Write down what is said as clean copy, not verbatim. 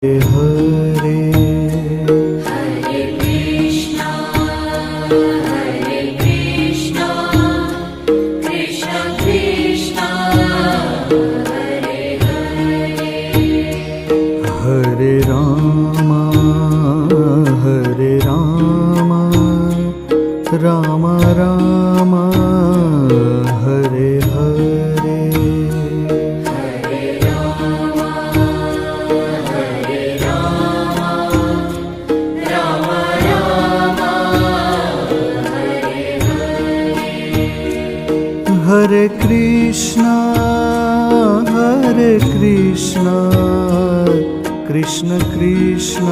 Hare Hare Krishna Krishna Krishna Hare Hare Hare Rama Ram Ram Hare Hare Hare Ram Ram Ram Hare Hare Hare Krishna Krishna Krishna